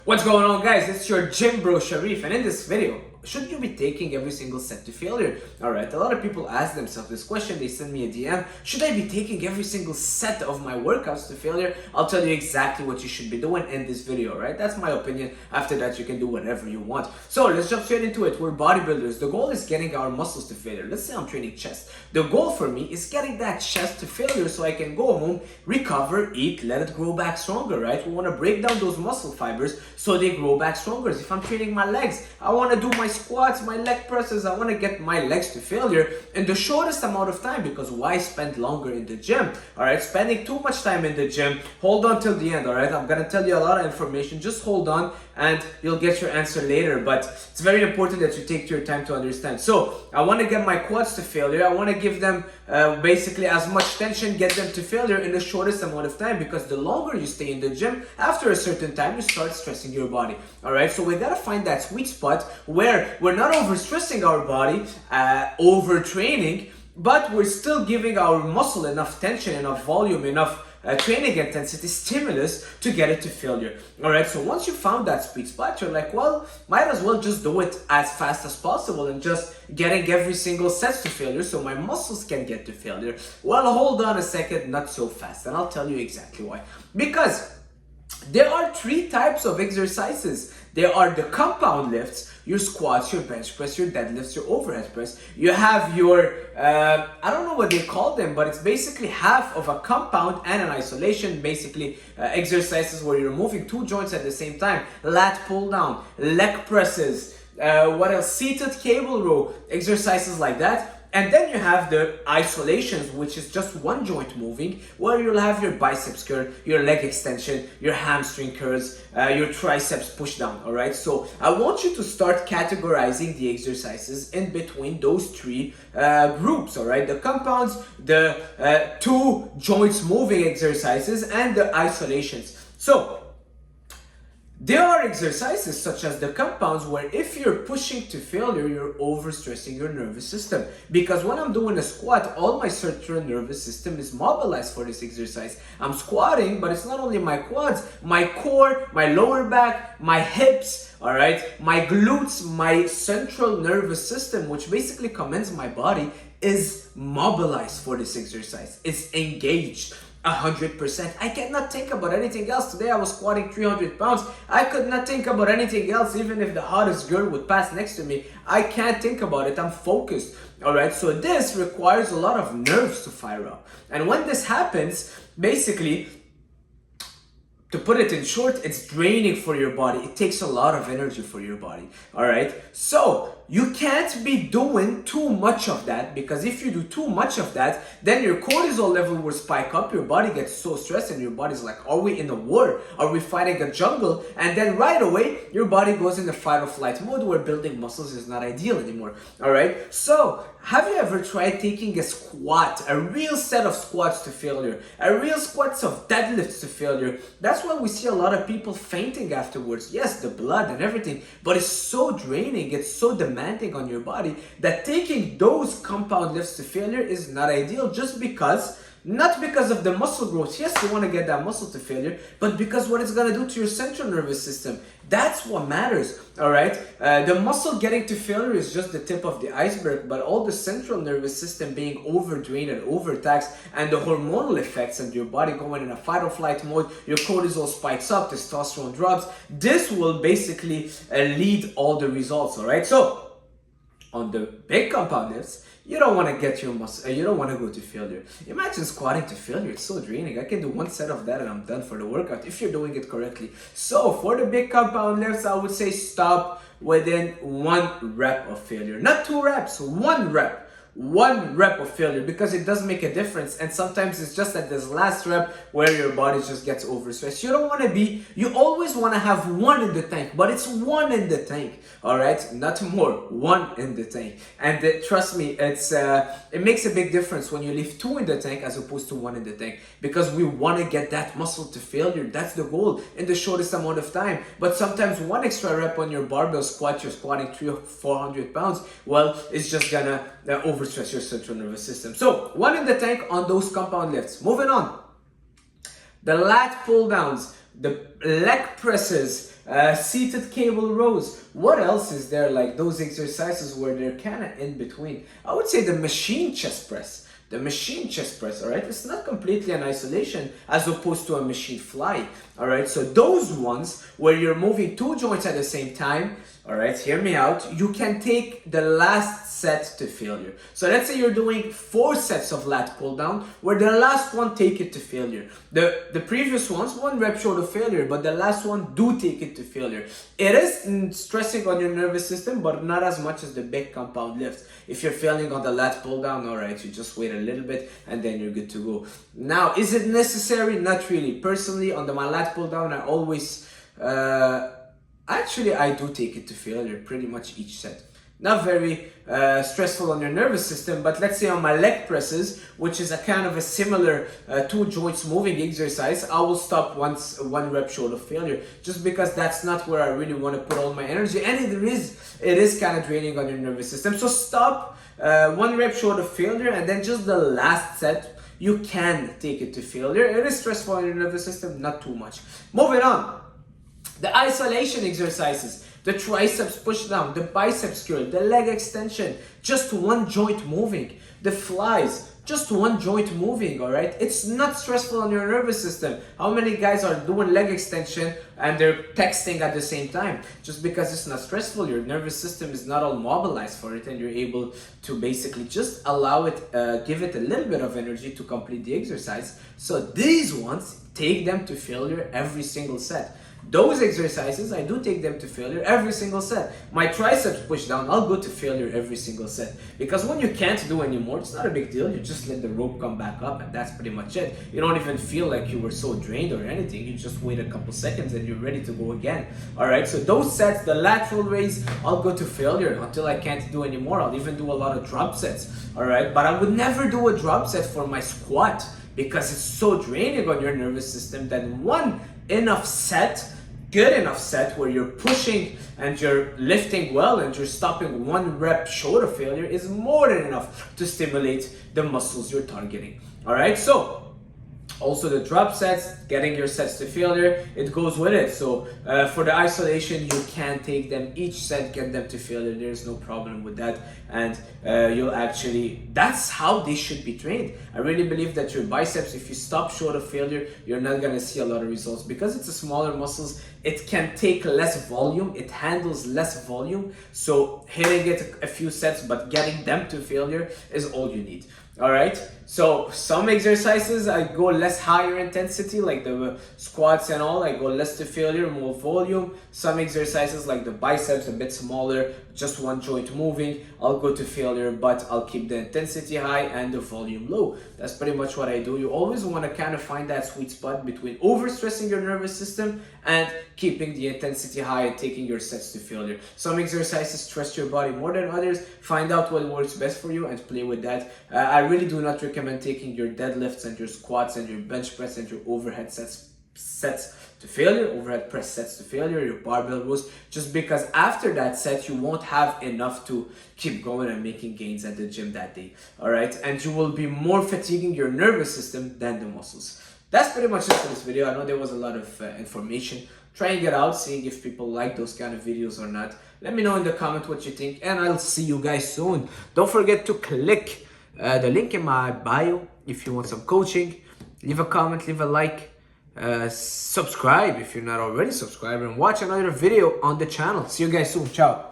What's going on, guys? It's your gym bro Sharif, and in this video, should you be taking every single set to failure? Alright, a lot of people ask themselves this question. They send me a DM. Should I be taking every single set of my workouts to failure? I'll tell you exactly what you should be doing in this video, right? That's my opinion. After that, you can do whatever you want. So let's jump straight into it. We're bodybuilders. The goal is getting our muscles to failure. Let's say I'm training chest. The goal for me is getting that chest to failure so I can go home, recover, eat, let it grow back stronger, right? We want to break down those muscle fibers so they grow back stronger. If I'm training my legs, I want to do my squats, my leg presses, I want to get my legs to failure in the shortest amount of time, because why spend longer in the gym? Alright, spending too much time in the gym, hold on till the end. Alright, I'm gonna tell you a lot of information, just hold on and you'll get your answer later, but it's very important that you take your time to understand. So I want to get my quads to failure. I want to give them basically as much tension, get them to failure in the shortest amount of time, because the longer you stay in the gym, after a certain time you start stressing your body. Alright, so we gotta find that sweet spot where we're not overstressing our body, overtraining, but we're still giving our muscle enough tension, enough volume, enough training intensity, stimulus to get it to failure. Alright, so once you found that sweet spot, you're like, well, might as well just do it as fast as possible and just getting every single set to failure so my muscles can get to failure. Well, hold on a second, not so fast, and I'll tell you exactly why. Because there are three types of exercises. There are the compound lifts, your squats, your bench press, your deadlifts, your overhead press. You have your, I don't know what they call them, but it's basically half of a compound and an isolation, basically exercises where you're moving two joints at the same time. Lat pull down, leg presses, what else? Seated cable row, exercises like that. And then you have the isolations, which is just one joint moving, where you'll have your biceps curl, your leg extension, your hamstring curls, your triceps push down, alright? So I want you to start categorizing the exercises in between those three groups, alright? The compounds, the two joints moving exercises, and the isolations. So there are exercises such as the compounds where if you're pushing to failure, you're overstressing your nervous system. Because when I'm doing a squat, all my central nervous system is mobilized for this exercise. I'm squatting, but it's not only my quads, my core, my lower back, my hips, all right, my glutes, my central nervous system, which basically commands my body, is mobilized for this exercise. It's engaged 100%. I cannot think about anything else. Today I was squatting 300 pounds. I could not think about anything else, even if the hottest girl would pass next to me. I can't think about it. I'm focused. Alright, so this requires a lot of nerves to fire up. And when this happens, basically, to put it in short, it's draining for your body. It takes a lot of energy for your body. Alright, so you can't be doing too much of that, because if you do too much of that, then your cortisol level will spike up, your body gets so stressed, and your body's like, are we in a war? Are we fighting a jungle? And then right away, your body goes into fight or flight mode, where building muscles is not ideal anymore. Alright, so have you ever tried taking a squat, a real set of squats to failure, a real squats of deadlifts to failure? That's why we see a lot of people fainting afterwards. Yes, the blood and everything, but it's so draining, it's so demanding on your body, that taking those compound lifts to failure is not ideal, just because, not because of the muscle growth. Yes, you want to get that muscle to failure, but because what it's going to do to your central nervous system. That's what matters, alright? The muscle getting to failure is just the tip of the iceberg, but all the central nervous system being overdrained and overtaxed, and the hormonal effects and your body going in a fight or flight mode, your cortisol spikes up, testosterone drops, this will basically lead all the results, alright? So on the big compound lifts, you don't want to get your muscle, you don't want to go to failure. Imagine squatting to failure, it's so draining. I can do one set of that and I'm done for the workout if you're doing it correctly. So for the big compound lifts, I would say stop within 1 rep of failure. Not 2 reps, 1 rep. 1 rep of failure, because it does make a difference, and sometimes it's just at this last rep where your body just gets overstressed. You don't want to be, you always want to have 1 in the tank, but it's 1 in the tank, all right, not more, 1 in the tank. And trust me, it makes a big difference when you leave 2 in the tank as opposed to 1 in the tank, because we want to get that muscle to failure. That's the goal in the shortest amount of time. But sometimes 1 extra rep on your barbell squat, you're squatting 300 or 400 pounds, well, it's just gonna overstress your central nervous system. So 1 in the tank on those compound lifts. Moving on, the lat pull downs, the leg presses, seated cable rows. What else is there like those exercises where they're kind of in between? I would say the machine chest press. The machine chest press, all right, it's not completely in isolation as opposed to a machine fly, all right? So those ones where you're moving two joints at the same time, all right, hear me out, you can take the last set to failure. So let's say you're doing 4 sets of lat pull down, where the last one take it to failure. The previous ones, 1 rep short of failure, but the last one do take it to failure. It is stressing on your nervous system, but not as much as the big compound lifts. If you're failing on the lat pull down, all right, you just wait a little bit and then you're good to go. Now, is it necessary? Not really. Personally, on my lat pull down, I always, actually, I do take it to failure pretty much each set. Not very stressful on your nervous system, but let's say on my leg presses, which is a kind of a similar 2 joints moving exercise, I will stop once 1 rep short of failure, just because that's not where I really want to put all my energy, and it is kind of draining on your nervous system. So stop 1 rep short of failure, and then just the last set, you can take it to failure. It is stressful on your nervous system, not too much. Moving on, the isolation exercises. The triceps push down, the biceps curl, the leg extension, just 1 joint moving. The flies, just 1 joint moving, all right? It's not stressful on your nervous system. How many guys are doing leg extension and they're texting at the same time? Just because it's not stressful, your nervous system is not all mobilized for it, and you're able to basically just allow it, give it a little bit of energy to complete the exercise. So these ones, take them to failure every single set. Those exercises, I do take them to failure every single set. My triceps push down, I'll go to failure every single set. Because when you can't do anymore, it's not a big deal. You just let the rope come back up, and that's pretty much it. You don't even feel like you were so drained or anything. You just wait a couple seconds and you're ready to go again. All right, so those sets, the lateral raise, I'll go to failure until I can't do anymore. I'll even do a lot of drop sets. All right, but I would never do a drop set for my squat, because it's so draining on your nervous system that one enough set, good enough set where you're pushing and you're lifting well and you're stopping 1 rep short of failure is more than enough to stimulate the muscles you're targeting. All right, so also the drop sets, getting your sets to failure, it goes with it. So for the isolation, you can take them each set, get them to failure. There's no problem with that, and you'll actually, that's how they should be trained. I really believe that your biceps, if you stop short of failure, you're not gonna see a lot of results, because it's a smaller muscles. It can take less volume, it handles less volume, so hitting it a few sets but getting them to failure is all you need. All right, so some exercises I go less higher intensity, like the squats and all, I go less to failure, more volume. Some exercises like the biceps, a bit smaller, just 1 joint moving, I'll go to failure, but I'll keep the intensity high and the volume low. That's pretty much what I do. You always want to kind of find that sweet spot between overstressing your nervous system and keeping the intensity high and taking your sets to failure. Some exercises stress your body more than others. Find out what works best for you and play with that. I really do not recommend taking your deadlifts and your squats and your bench press and your overhead sets to failure, overhead press sets to failure, your barbell rows, just because after that set you won't have enough to keep going and making gains at the gym that day. All right, and you will be more fatiguing your nervous system than the muscles. That's pretty much it for this video. I know there was a lot of information. Trying it out, seeing if people like those kind of videos or not. Let me know in the comment what you think, and I'll see you guys soon. Don't forget to click the link in my bio if you want some coaching. Leave a comment, leave a like, subscribe if you're not already subscribed, and watch another video on the channel. See you guys soon. Ciao.